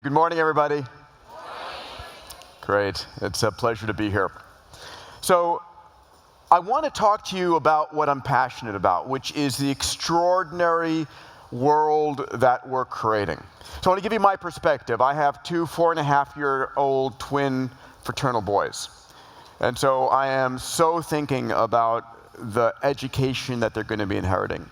Good morning, everybody. Great. It's a pleasure to be here. So I want to talk to you about what I'm passionate about, which is the extraordinary world that we're creating. So I want to give you my perspective. I have two 4.5-year-old twin fraternal boys. And so I am so thinking about the education that they're going to be inheriting.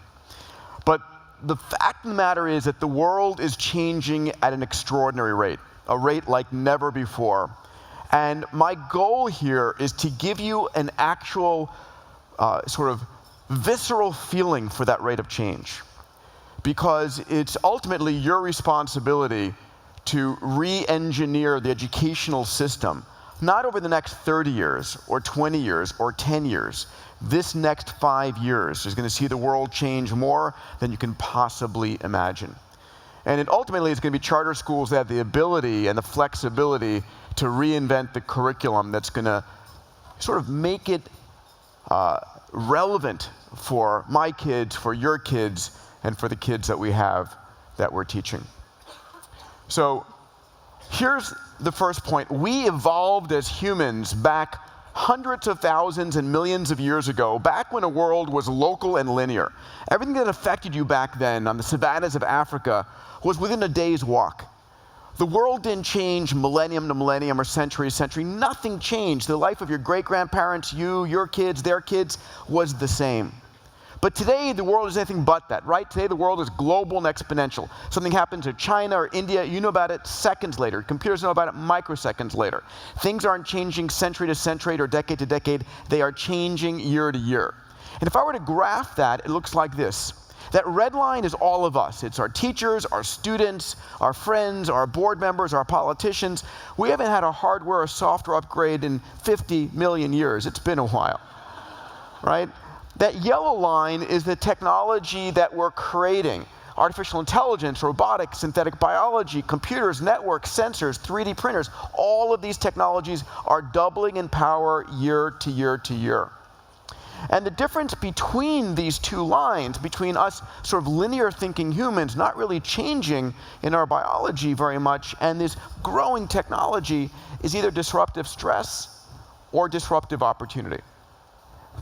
But the fact of the matter is that the world is changing at an extraordinary rate, a rate like never before. And my goal here is to give you an actual sort of visceral feeling for that rate of change. Because it's ultimately your responsibility to re-engineer the educational system, not over the next 30 years, or 20 years, or 10 years. This next 5 years is going to see the world change more than you can possibly imagine. And it ultimately is going to be charter schools that have the ability and the flexibility to reinvent the curriculum that's going to sort of make it relevant for my kids, for your kids, and for the kids that we have that we're teaching. So here's the first point. We evolved as humans back hundreds of thousands and millions of years ago, back when a world was local and linear. Everything that affected you back then on the savannas of Africa was within a day's walk. The world didn't change millennium to millennium or century to century. Nothing changed. The life of your great-grandparents, you, your kids, their kids was the same. But today, the world is anything but that, right? Today, the world is global and exponential. Something happens in China or India, you know about it seconds later. Computers know about it microseconds later. Things aren't changing century to century or decade to decade. They are changing year to year. And if I were to graph that, it looks like this. That red line is all of us. It's our teachers, our students, our friends, our board members, our politicians. We haven't had a hardware or software upgrade in 50 million years. It's been a while, right? That yellow line is the technology that we're creating. Artificial intelligence, robotics, synthetic biology, computers, networks, sensors, 3D printers. All of these technologies are doubling in power year to year to year. And the difference between these two lines, between us sort of linear thinking humans not really changing in our biology very much, and this growing technology, is either disruptive stress or disruptive opportunity.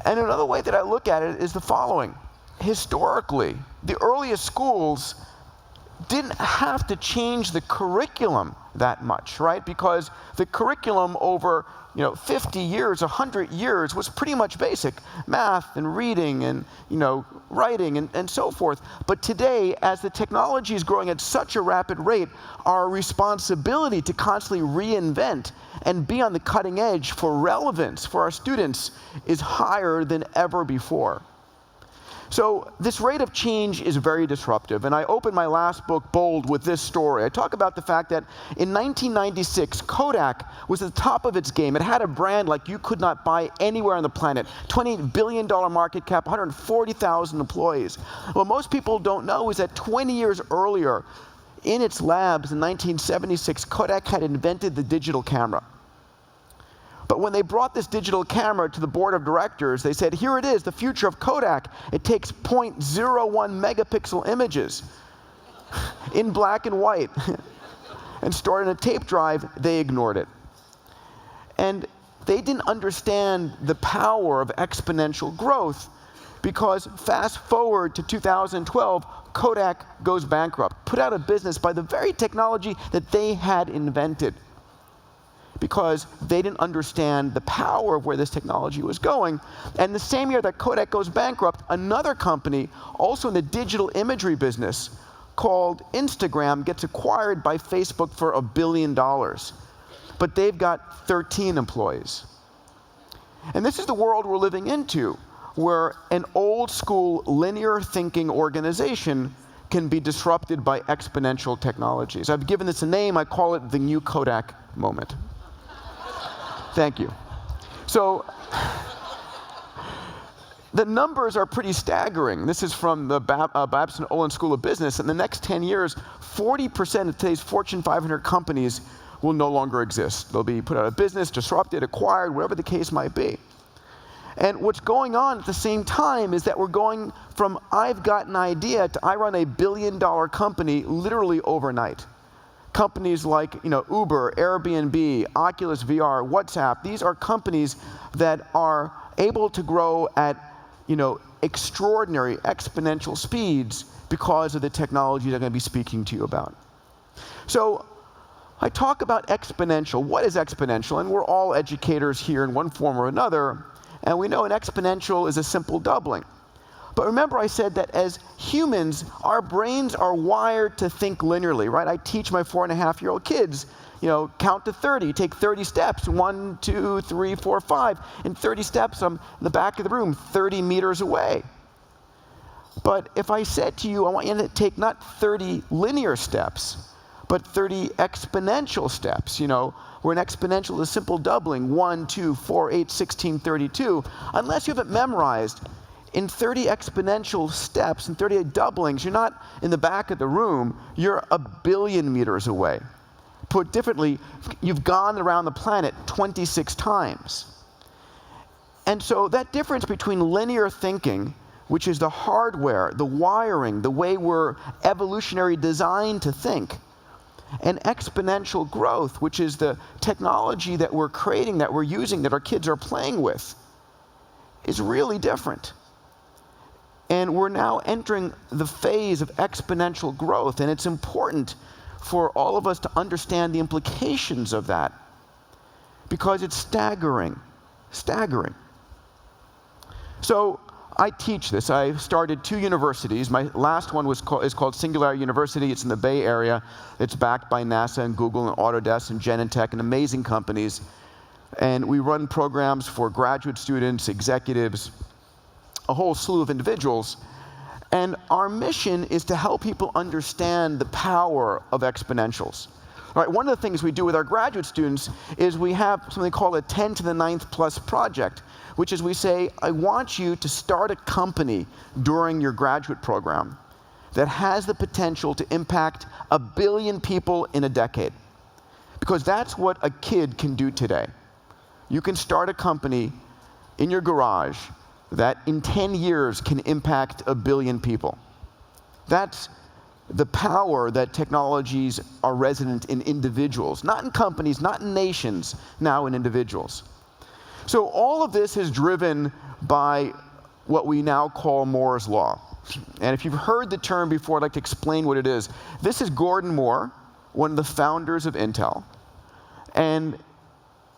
And another way that I look at it is the following. Historically, the earliest schools didn't have to change the curriculum that much, right? Because the curriculum over 50 years, 100 years was pretty much basic. Math and reading and writing and so forth. But today, as the technology is growing at such a rapid rate, our responsibility to constantly reinvent and be on the cutting edge for relevance for our students is higher than ever before. So this rate of change is very disruptive, and I opened my last book, Bold, with this story. I talk about the fact that in 1996, Kodak was at the top of its game. It had a brand like you could not buy anywhere on the planet. $28 billion market cap, 140,000 employees. What most people don't know is that 20 years earlier, in its labs in 1976, Kodak had invented the digital camera. But when they brought this digital camera to the board of directors, they said, here it is, the future of Kodak. It takes 0.01 megapixel images in black and white and stored in a tape drive. They ignored it. And they didn't understand the power of exponential growth, because fast forward to 2012, Kodak goes bankrupt, put out of business by the very technology that they had invented, because they didn't understand the power of where this technology was going. And the same year that Kodak goes bankrupt, another company, also in the digital imagery business, called Instagram, gets acquired by Facebook for $1 billion. But they've got 13 employees. And this is the world we're living into, where an old school linear thinking organization can be disrupted by exponential technologies. I've given this a name. I call it the new Kodak moment. Thank you. So the numbers are pretty staggering. This is from the Babson Olin School of Business. In the next 10 years, 40% of today's Fortune 500 companies will no longer exist. They'll be put out of business, disrupted, acquired, whatever the case might be. And what's going on at the same time is that we're going from I've got an idea to I run a $1 billion company literally overnight. Companies like Uber, Airbnb, Oculus VR, WhatsApp, these are companies that are able to grow at extraordinary exponential speeds because of the technology they're going to be speaking to you about. So I talk about exponential. What is exponential? And we're all educators here in one form or another, and we know an exponential is a simple doubling. But remember I said that as humans, our brains are wired to think linearly, right? I teach my 4.5-year-old kids, count to 30, take 30 steps, 1, 2, 3, 4, 5. In 30 steps, I'm in the back of the room, 30 meters away. But if I said to you, I want you to take not 30 linear steps, but 30 exponential steps, where an exponential is a simple doubling, 1, 2, 4, 8, 16, 32, unless you have it memorized, in 30 exponential steps and 38 doublings, you're not in the back of the room, you're 1 billion meters away. Put differently, you've gone around the planet 26 times. And so that difference between linear thinking, which is the hardware, the wiring, the way we're evolutionary designed to think, and exponential growth, which is the technology that we're creating, that we're using, that our kids are playing with, is really different. And we're now entering the phase of exponential growth, and it's important for all of us to understand the implications of that, because it's staggering. So I teach this. I started 2 universities. My last one is called Singularity University. It's in the Bay Area. It's backed by NASA and Google and Autodesk and Genentech and amazing companies. And we run programs for graduate students, executives, a whole slew of individuals. And our mission is to help people understand the power of exponentials. All right, one of the things we do with our graduate students is we have something called a 10 to the 9th plus project, which is we say, I want you to start a company during your graduate program that has the potential to impact 1 billion people in a decade. Because that's what a kid can do today. You can start a company in your garage that in 10 years can impact 1 billion people. That's the power that technologies are resident in individuals, not in companies, not in nations, now in individuals. So all of this is driven by what we now call Moore's Law. And if you've heard the term before, I'd like to explain what it is. This is Gordon Moore, one of the founders of Intel. And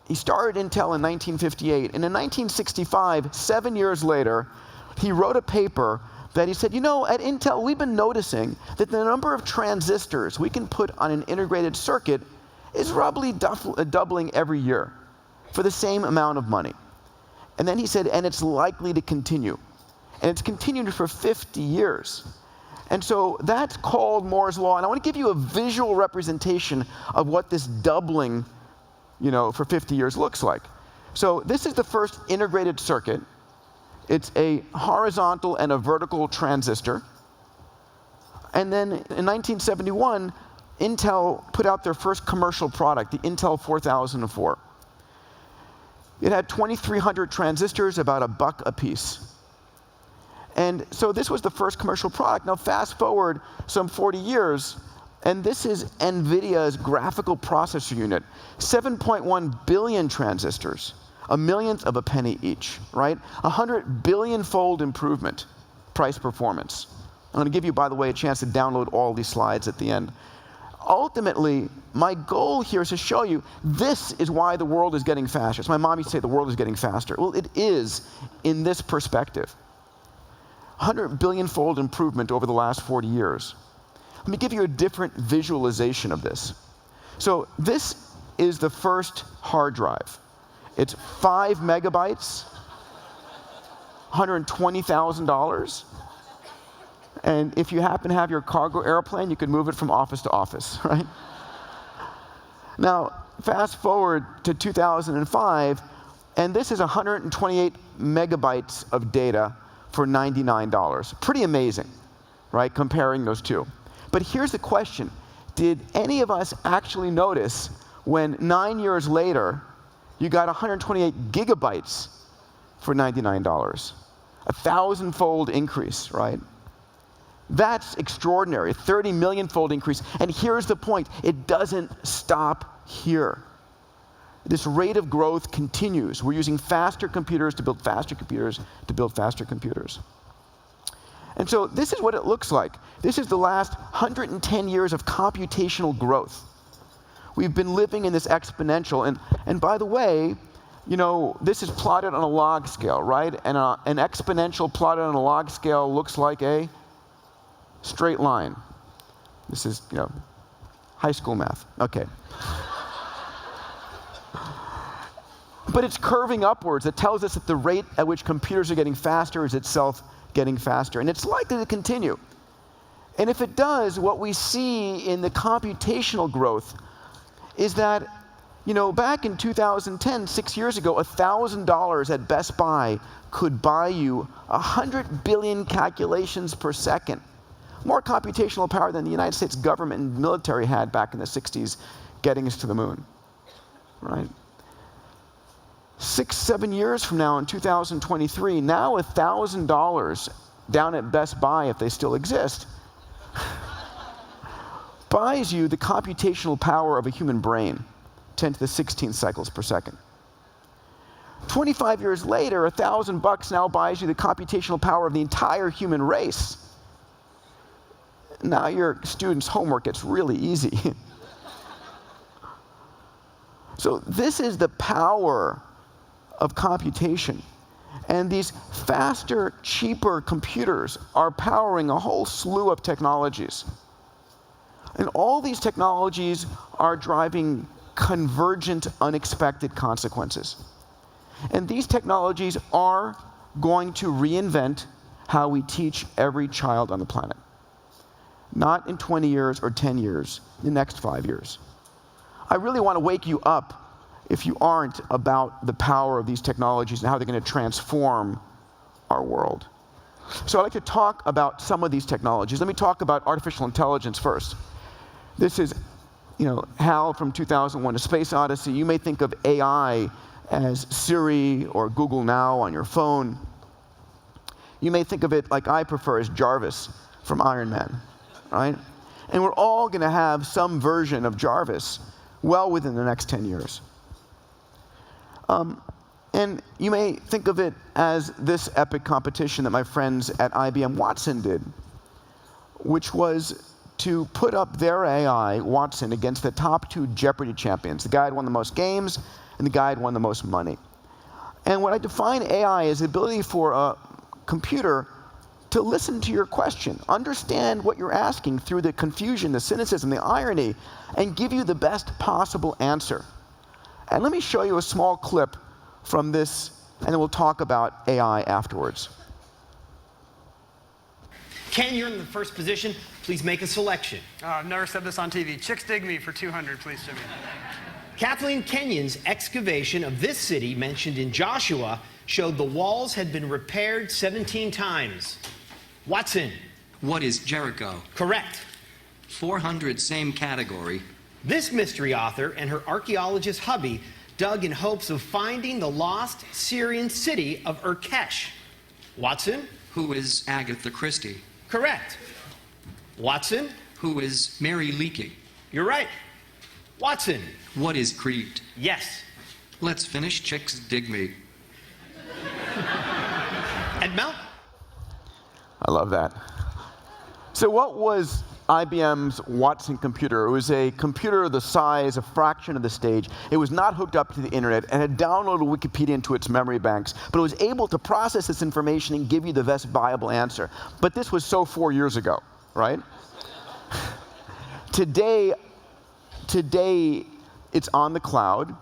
he started Intel in 1958. And in 1965, 7 years later, he wrote a paper that he said, at Intel, we've been noticing that the number of transistors we can put on an integrated circuit is roughly doubling every year for the same amount of money. And then he said, and it's likely to continue. And it's continued for 50 years. And so that's called Moore's Law. And I want to give you a visual representation of what this doubling for 50 years looks like. So this is the first integrated circuit. It's a horizontal and a vertical transistor. And then in 1971, Intel put out their first commercial product, the Intel 4004. It had 2,300 transistors, about $1 a piece. And so this was the first commercial product. Now fast forward some 40 years, and this is NVIDIA's graphical processor unit. 7.1 billion transistors, a millionth of a penny each, right? 100 billion-fold improvement, price performance. I'm going to give you, by the way, a chance to download all these slides at the end. Ultimately, my goal here is to show you this is why the world is getting faster. So my mom used to say the world is getting faster. Well, it is in this perspective. 100 billion-fold improvement over the last 40 years. Let me give you a different visualization of this. So this is the first hard drive. It's 5 megabytes, $120,000. And if you happen to have your cargo airplane, you can move it from office to office, right? Now, fast forward to 2005, and this is 128 megabytes of data for $99. Pretty amazing, right, comparing those two. But here's the question. Did any of us actually notice when 9 years later, you got 128 gigabytes for $99? 1,000-fold increase, right? That's extraordinary, a 30 million-fold increase. And here's the point, it doesn't stop here. This rate of growth continues. We're using faster computers to build faster computers to build faster computers. And so this is what it looks like. This is the last 110 years of computational growth. We've been living in this exponential. And by the way, you know, this is plotted on a log scale, right? And an exponential plotted on a log scale looks like a straight line. This is, you know, high school math. Okay. But it's curving upwards. It tells us that the rate at which computers are getting faster is itself getting faster. And it's likely to continue. And if it does, what we see in the computational growth is that, you know, back in 2010, 6 years ago, $1,000 at Best Buy could buy you 100 billion calculations per second. More computational power than the United States government and military had back in the 60s, getting us to the moon, right? 6, 7 years from now, in 2023, now $1,000 down at Best Buy, if they still exist, buys you the computational power of a human brain, 10 to the 16th cycles per second. 25 years later, $1,000 now buys you the computational power of the entire human race. Now your students' homework gets really easy. So this is the power of computation. And these faster, cheaper computers are powering a whole slew of technologies. And all these technologies are driving convergent, unexpected consequences. And these technologies are going to reinvent how we teach every child on the planet. Not in 20 years or 10 years, the next 5 years. I really want to wake you up, if you aren't, about the power of these technologies and how they're going to transform our world. So I'd like to talk about some of these technologies. Let me talk about artificial intelligence first. This is, you know, HAL from 2001, A Space Odyssey. You may think of AI as Siri or Google Now on your phone. You may think of it, like I prefer, as Jarvis from Iron Man, right? And we're all going to have some version of Jarvis well within the next 10 years. And you may think of it as this epic competition that my friends at IBM Watson did, which was to put up their AI, Watson, against the top 2 Jeopardy champions. The guy had won the most games, and the guy had won the most money. And what I define AI as the ability for a computer to listen to your question, understand what you're asking through the confusion, the cynicism, the irony, and give you the best possible answer. And let me show you a small clip from this, and then we'll talk about AI afterwards. Ken, you're in the first position. Please make a selection. I've never said this on TV. Chicks dig me for 200, please, Jimmy. Kathleen Kenyon's excavation of this city, mentioned in Joshua, showed the walls had been repaired 17 times. Watson. What is Jericho? Correct. 400, same category. This mystery author and her archaeologist hubby dug in hopes of finding the lost Syrian city of Urkesh. Watson. Who is Agatha Christie? Correct. Watson. Who is Mary Leakey? You're right. Watson. What is Crete? Yes. Let's finish Chicks Dig Me. Edmel. I love that. So what was IBM's Watson computer? It was a computer the size, a fraction of the stage. It was not hooked up to the internet and had downloaded Wikipedia into its memory banks, but it was able to process this information and give you the best viable answer. But this was so 4 years ago, right? Today, it's on the cloud.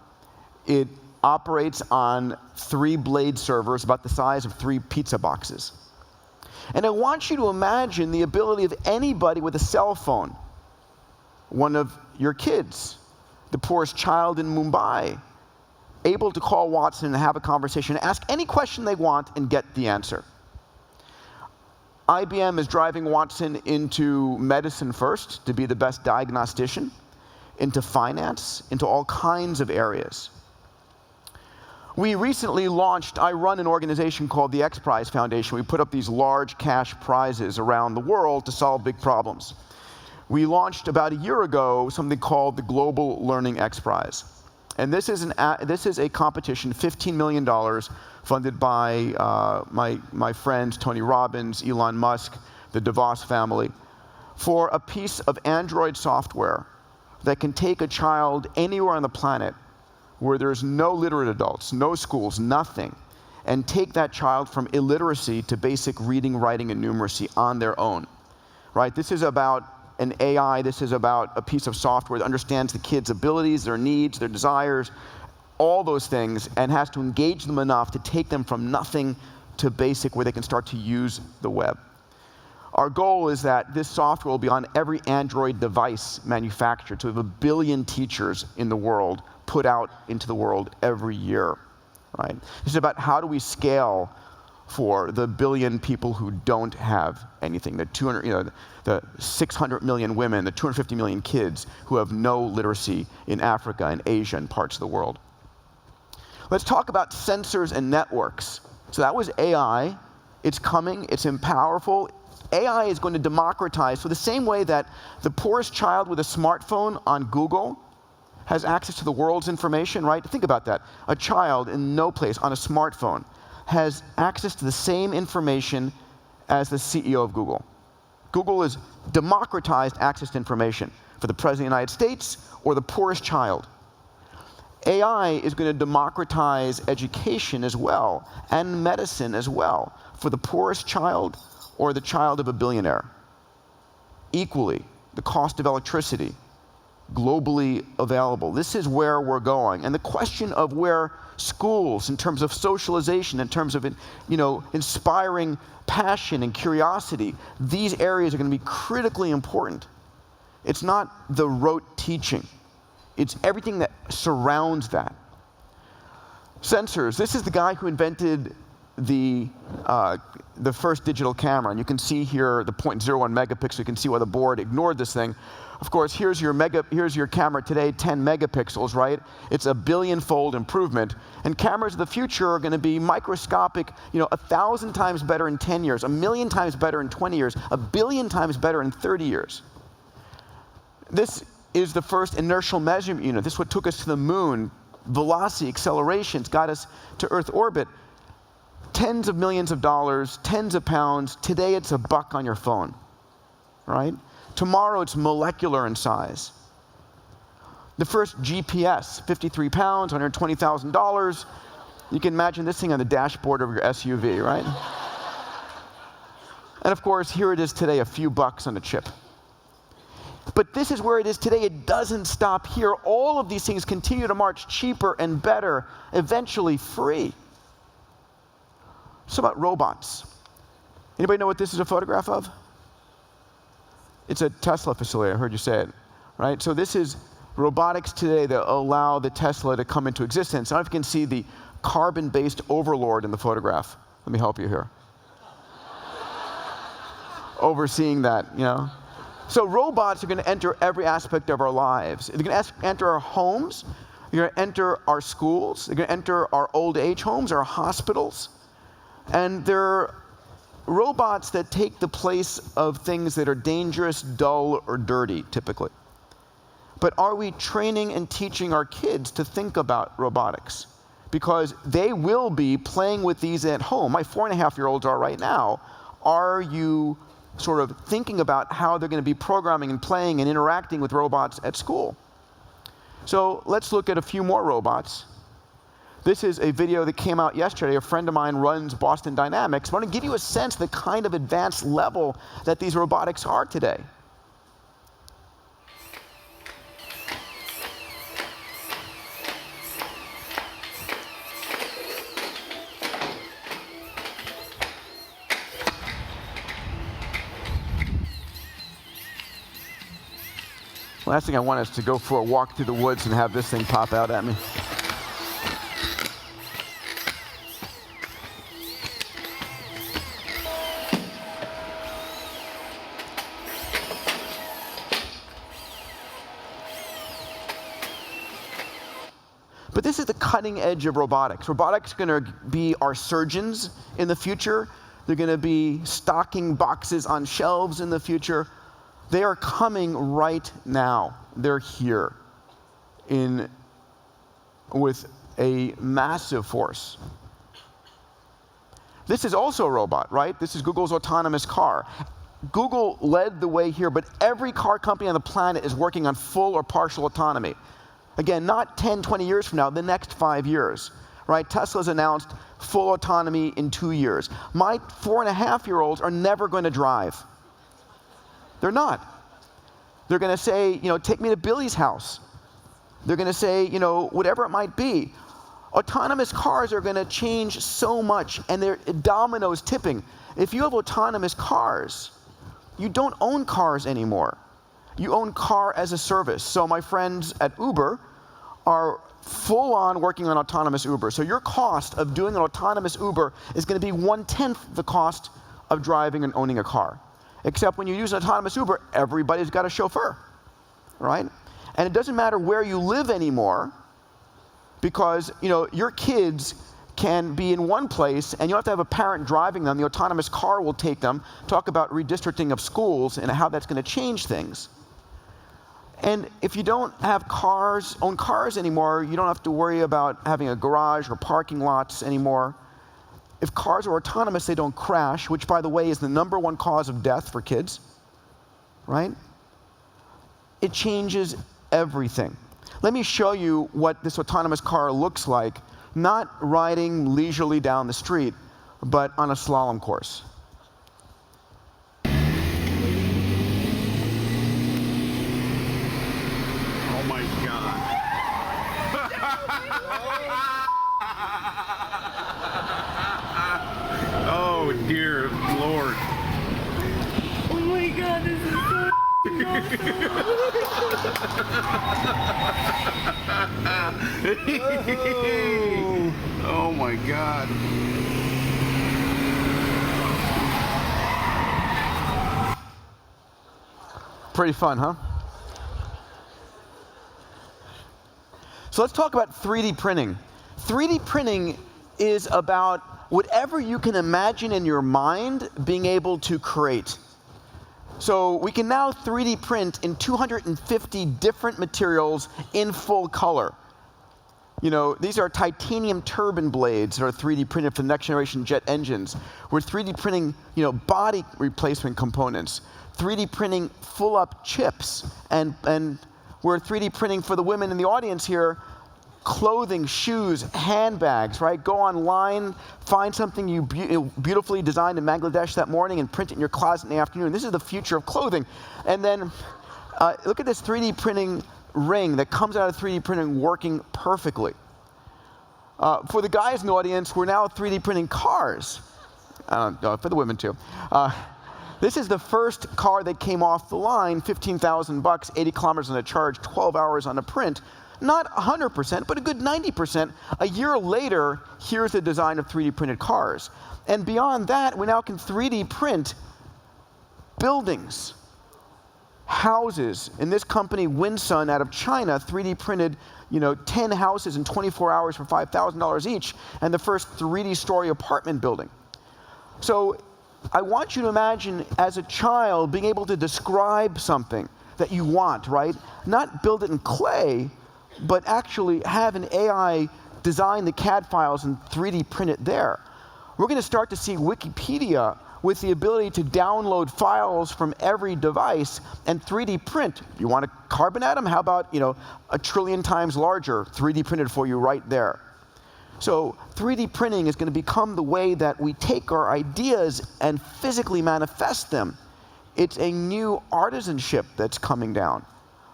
It operates on 3 blade servers about the size of 3 pizza boxes. And I want you to imagine the ability of anybody with a cell phone, one of your kids, the poorest child in Mumbai, able to call Watson and have a conversation, ask any question they want and get the answer. IBM is driving Watson into medicine first to be the best diagnostician, into finance, into all kinds of areas. We recently launched, I run an organization called the X Prize Foundation. We put up these large cash prizes around the world to solve big problems. We launched about a year ago something called the Global Learning X Prize. And this is a competition, $15 million, funded by my friends Tony Robbins, Elon Musk, the DeVos family, for a piece of Android software that can take a child anywhere on the planet where there's no literate adults, no schools, nothing, and take that child from illiteracy to basic reading, writing, and numeracy on their own. Right? This is about an AI, this is about a piece of software that understands the kids' abilities, their needs, their desires, all those things, and has to engage them enough to take them from nothing to basic where they can start to use the web. Our goal is that this software will be on every Android device manufactured. So we have 1 billion teachers in the world put out into the world every year. Right? This is about how do we scale for the 1 billion people who don't have anything, the 600 million women, the 250 million kids who have no literacy in Africa and Asia and parts of the world. Let's talk about sensors and networks. So that was AI. It's coming. It's powerful. AI is going to democratize. So the same way that the poorest child with a smartphone on Google has access to the world's information, right? Think about that. A child in no place on a smartphone has access to the same information as the CEO of Google. Google has democratized access to information for the President of the United States or the poorest child. AI is going to democratize education as well, and medicine as well, for the poorest child or the child of a billionaire. Equally, the cost of electricity, globally available. This is where we're going. And the question of where schools, in terms of socialization, in terms of inspiring passion and curiosity, these areas are going to be critically important. It's not the rote teaching. It's everything that surrounds that. Sensors. This is the guy who invented the first digital camera. And you can see here the 0.01 megapixel. You can see why the board ignored this thing. Of course, here's your camera today, 10 megapixels, right? It's a billion-fold improvement. And cameras of the future are going to be microscopic, 1,000 times better in 10 years, 1,000,000 times better in 20 years, 1,000,000,000 times better in 30 years. This is the first inertial measurement unit. This is what took us to the moon. Velocity, accelerations, got us to Earth orbit. Tens of millions of dollars, tens of pounds. Today it's $1 on your phone, right? Tomorrow it's molecular in size. The first GPS, 53 pounds, $120,000. You can imagine this thing on the dashboard of your SUV, right? And of course, here it is today, a few bucks on a chip. But this is where it is today. It doesn't stop here. All of these things continue to march cheaper and better, eventually free. So about robots. Anybody know what this is a photograph of? It's a Tesla facility. I heard you say it, right? So this is robotics today that allow the Tesla to come into existence. I don't know if you can see the carbon-based overlord in the photograph. Let me help you here. Overseeing that, So robots are going to enter every aspect of our lives. They're going to enter our homes. They're going to enter our schools. They're going to enter our old age homes, our hospitals. And they're robots that take the place of things that are dangerous, dull, or dirty, typically. But are we training and teaching our kids to think about robotics? Because they will be playing with these at home. My 4.5-year-olds are right now. Are you sort of thinking about how they're going to be programming and playing and interacting with robots at school? So let's look at a few more robots. This is a video that came out yesterday. A friend of mine runs Boston Dynamics. I want to give you a sense of the kind of advanced level that these robotics are today. Last thing I want is to go for a walk through the woods and have this thing pop out at me. But this is the cutting edge of robotics. Robotics is going to be our surgeons in the future. They're going to be stocking boxes on shelves in the future. They are coming right now. They're here with a massive force. This is also a robot, right? This is Google's autonomous car. Google led the way here, but every car company on the planet is working on full or partial autonomy. Again, not 10, 20 years from now, the next 5 years, right? Tesla's announced full autonomy in 2 years. My 4.5-year-olds are never going to drive. They're not. They're going to say, take me to Billy's house. They're going to say, whatever it might be. Autonomous cars are going to change so much, and they're dominoes tipping. If you have autonomous cars, you don't own cars anymore. You own car as a service. So my friends at Uber are full on working on autonomous Uber. So your cost of doing an autonomous Uber is going to be 1/10 the cost of driving and owning a car. Except when you use an autonomous Uber, everybody's got a chauffeur, right? And it doesn't matter where you live anymore, because your kids can be in one place and you don't have to have a parent driving them. The autonomous car will take them. Talk about redistricting of schools and how that's going to change things. And if you don't have own cars anymore, you don't have to worry about having a garage or parking lots anymore. If cars are autonomous, they don't crash, which, by the way, is the #1 cause of death for kids, right? It changes everything. Let me show you what this autonomous car looks like, not riding leisurely down the street, but on a slalom course. Oh my God. Oh dear Lord. Oh my God, this is so Oh my God. Pretty fun, huh? So let's talk about 3D printing. 3D printing is about whatever you can imagine in your mind being able to create. So we can now 3D print in 250 different materials in full color. These are titanium turbine blades that are 3D printed for the next generation jet engines. We're 3D printing, body replacement components, 3D printing full-up chips, and we're 3D printing for the women in the audience here, clothing, shoes, handbags, right? Go online, find something you beautifully designed in Bangladesh that morning and print it in your closet in the afternoon. This is the future of clothing. And then look at this 3D printing ring that comes out of 3D printing working perfectly. For the guys in the audience, we're now 3D printing cars. For the women too. This is the first car that came off the line, $15,000, 80 kilometers on a charge, 12 hours on a print. Not 100%, but a good 90%. A year later, here's the design of 3D printed cars. And beyond that, we now can 3D print buildings, houses. In this company, Winsun, out of China, 3D printed 10 houses in 24 hours for $5,000 each, and the first 3D story apartment building. So I want you to imagine, as a child, being able to describe something that you want, right? Not build it in clay, but actually have an AI design the CAD files and 3D print it there. We're going to start to see Wikipedia with the ability to download files from every device and 3D print. You want a carbon atom? How about, a trillion times larger, 3D printed for you right there. So 3D printing is going to become the way that we take our ideas and physically manifest them. It's a new artisanship that's coming down.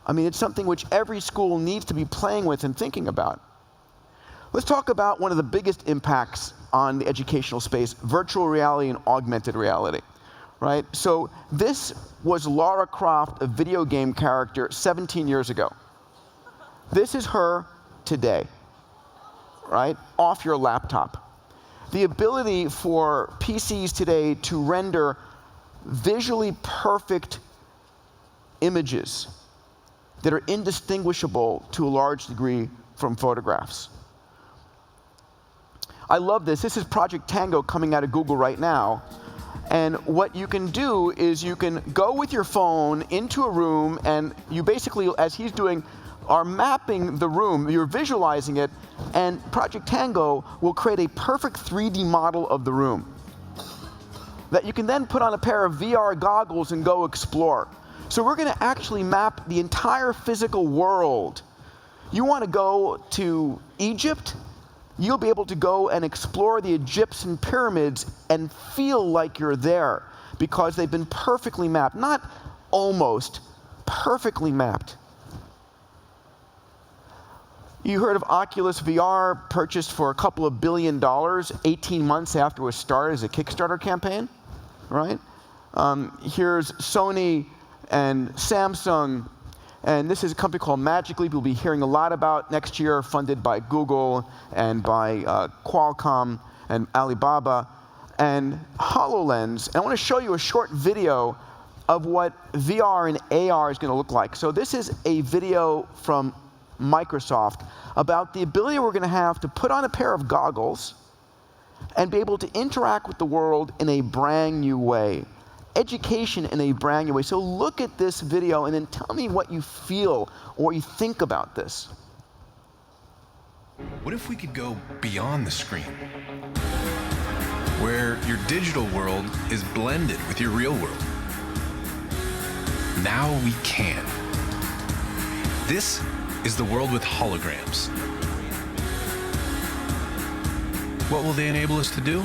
It's something which every school needs to be playing with and thinking about. Let's talk about one of the biggest impacts on the educational space, virtual reality and augmented reality, right? So this was Lara Croft, a video game character, 17 years ago. This is her today, right? Off your laptop. The ability for PCs today to render visually perfect images that are indistinguishable to a large degree from photographs. I love this. This is Project Tango coming out of Google right now. And what you can do is you can go with your phone into a room, and you basically, as he's doing, are mapping the room. You're visualizing it, and Project Tango will create a perfect 3D model of the room that you can then put on a pair of VR goggles and go explore. So we're going to actually map the entire physical world. You want to go to Egypt? You'll be able to go and explore the Egyptian pyramids and feel like you're there because they've been perfectly mapped. Not almost, perfectly mapped. You heard of Oculus VR, purchased for a couple of $1 billion 18 months after it was started as a Kickstarter campaign, right? Here's Sony and Samsung, and this is a company called Magic Leap we'll be hearing a lot about next year, funded by Google and by Qualcomm and Alibaba, and HoloLens. And I want to show you a short video of what VR and AR is going to look like. So this is a video from Microsoft about the ability we're going to have to put on a pair of goggles and be able to interact with the world in a brand new way. Education in a brand new way. So look at this video and then tell me what you feel or what you think about this. What if we could go beyond the screen? Where your digital world is blended with your real world. Now we can. This is the world with holograms. What will they enable us to do?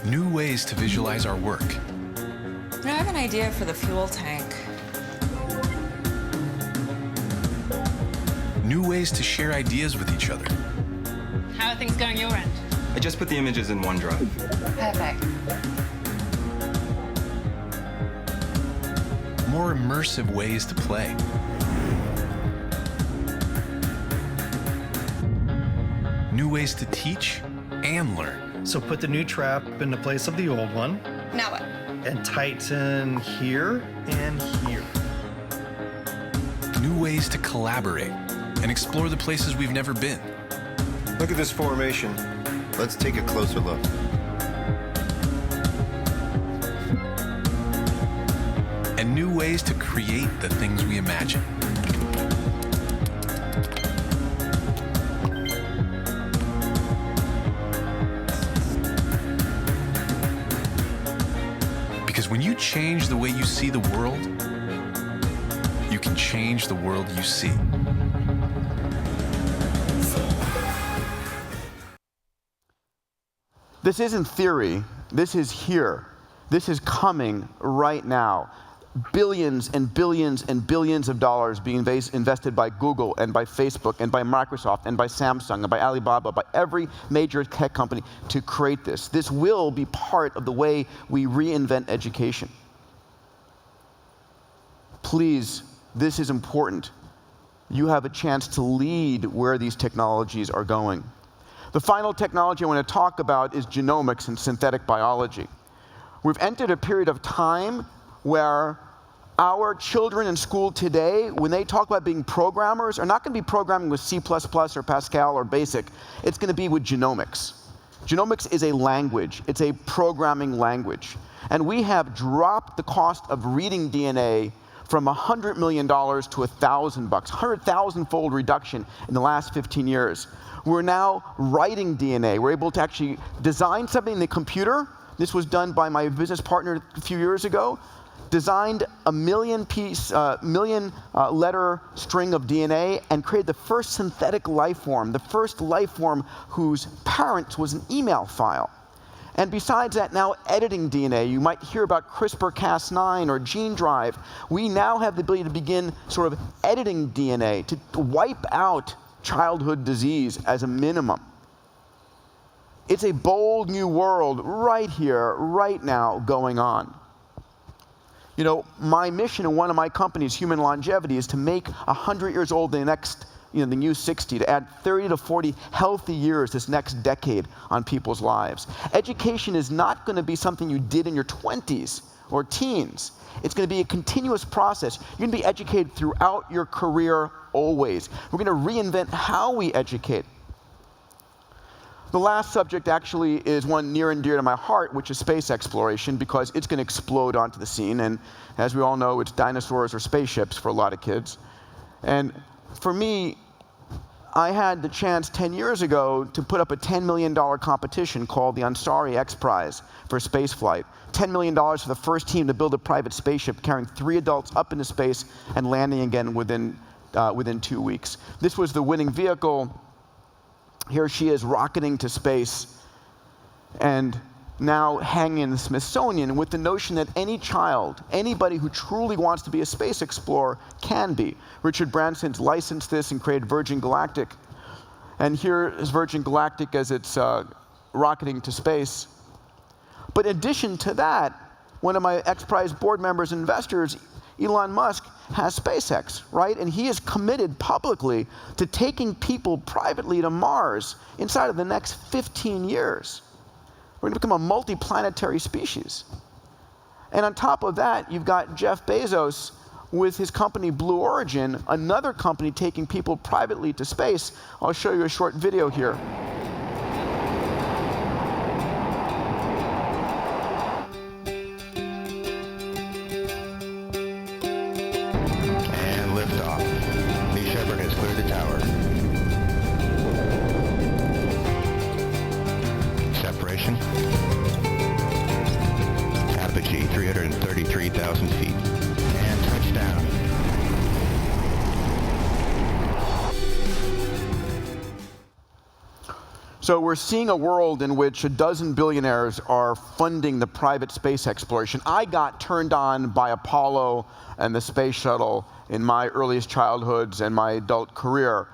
New ways to visualize our work. I have an idea for the fuel tank. New ways to share ideas with each other. How are things going your end? I just put the images in OneDrive. Perfect. More immersive ways to play. New ways to teach and learn. So put the new trap in the place of the old one. Now what? And tighten here and here. New ways to collaborate and explore the places we've never been. Look at this formation. Let's take a closer look. And new ways to create the things we imagine. Because when you change the way you see the world, you can change the world you see. This isn't theory. This is here. This is coming right now. Billions and billions and billions of dollars being invested by Google and by Facebook and by Microsoft and by Samsung and by Alibaba, by every major tech company to create this. This will be part of the way we reinvent education. Please, this is important. You have a chance to lead where these technologies are going. The final technology I want to talk about is genomics and synthetic biology. We've entered a period of time where our children in school today, when they talk about being programmers, are not going to be programming with C++ or Pascal or BASIC. It's going to be with genomics. Genomics is a language. It's a programming language. And we have dropped the cost of reading DNA from $100 million to $1,000, 100,000-fold reduction in the last 15 years. We're now writing DNA. We're able to actually design something in the computer. This was done by my business partner a few years ago. Designed a million letter string of DNA and created the first synthetic life form, the first life form whose parent was an email file. And besides that, now editing DNA, you might hear about CRISPR-Cas9 or gene drive. We now have the ability to begin sort of editing DNA to wipe out childhood disease as a minimum. It's a bold new world right here, right now, going on. You know, my mission in one of my companies, Human Longevity, is to make 100 years old the next, the new 60, to add 30 to 40 healthy years this next decade on people's lives. Education is not going to be something you did in your 20s or teens. It's going to be a continuous process. You're going to be educated throughout your career always. We're going to reinvent how we educate. The last subject actually is one near and dear to my heart, which is space exploration, because it's going to explode onto the scene. And as we all know, it's dinosaurs or spaceships for a lot of kids. And for me, I had the chance 10 years ago to put up a $10 million competition called the Ansari X Prize for spaceflight. $10 million for the first team to build a private spaceship carrying 3 adults up into space and landing again within 2 weeks. This was the winning vehicle. Here she is rocketing to space and now hanging in the Smithsonian with the notion that any child, anybody who truly wants to be a space explorer can be. Richard Branson's licensed this and created Virgin Galactic. And here is Virgin Galactic as it's rocketing to space. But in addition to that, one of my X Prize board members and investors, Elon Musk, has SpaceX, right? And he is committed publicly to taking people privately to Mars inside of the next 15 years. We're going to become a multi-planetary species. And on top of that, you've got Jeff Bezos with his company Blue Origin, another company taking people privately to space. I'll show you a short video here. Apogee 333,000 feet. And touchdown. So we're seeing a world in which a dozen billionaires are funding the private space exploration. I got turned on by Apollo and the space shuttle in my earliest childhoods and my adult career.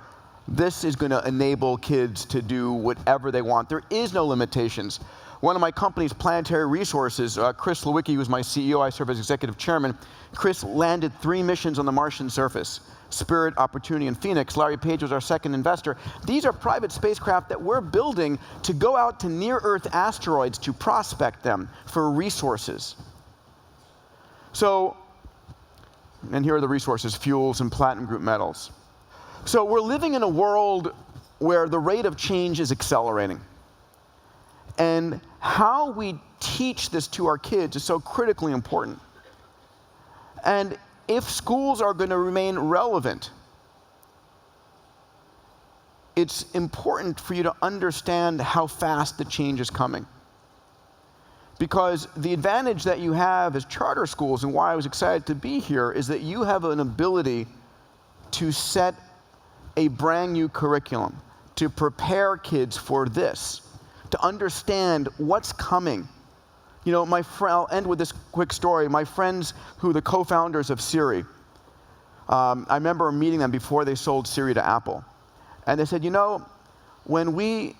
This is going to enable kids to do whatever they want. There is no limitations. One of my company's Planetary Resources, Chris Lewicki, who's my CEO, I serve as executive chairman. Chris landed 3 missions on the Martian surface: Spirit, Opportunity, and Phoenix. Larry Page was our second investor. These are private spacecraft that we're building to go out to near-Earth asteroids to prospect them for resources. So, and here are the resources: fuels and platinum group metals. So we're living in a world where the rate of change is accelerating. And how we teach this to our kids is so critically important. And if schools are going to remain relevant, it's important for you to understand how fast the change is coming. Because the advantage that you have as charter schools, and why I was excited to be here, is that you have an ability to set a brand new curriculum, to prepare kids for this, to understand what's coming. You know, I'll end with this quick story. My friends who are the co-founders of Siri, I remember meeting them before they sold Siri to Apple. And they said, you know, when we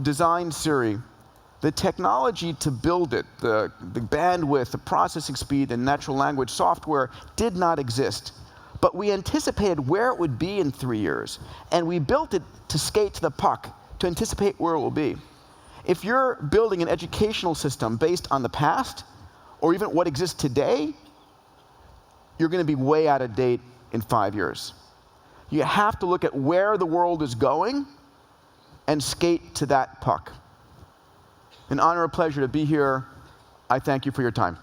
designed Siri, the technology to build it, the bandwidth, the processing speed, and natural language software did not exist. But we anticipated where it would be in 3 years. And we built it to skate to the puck, to anticipate where it will be. If you're building an educational system based on the past, or even what exists today, you're going to be way out of date in 5 years. You have to look at where the world is going and skate to that puck. An honor, a pleasure to be here. I thank you for your time.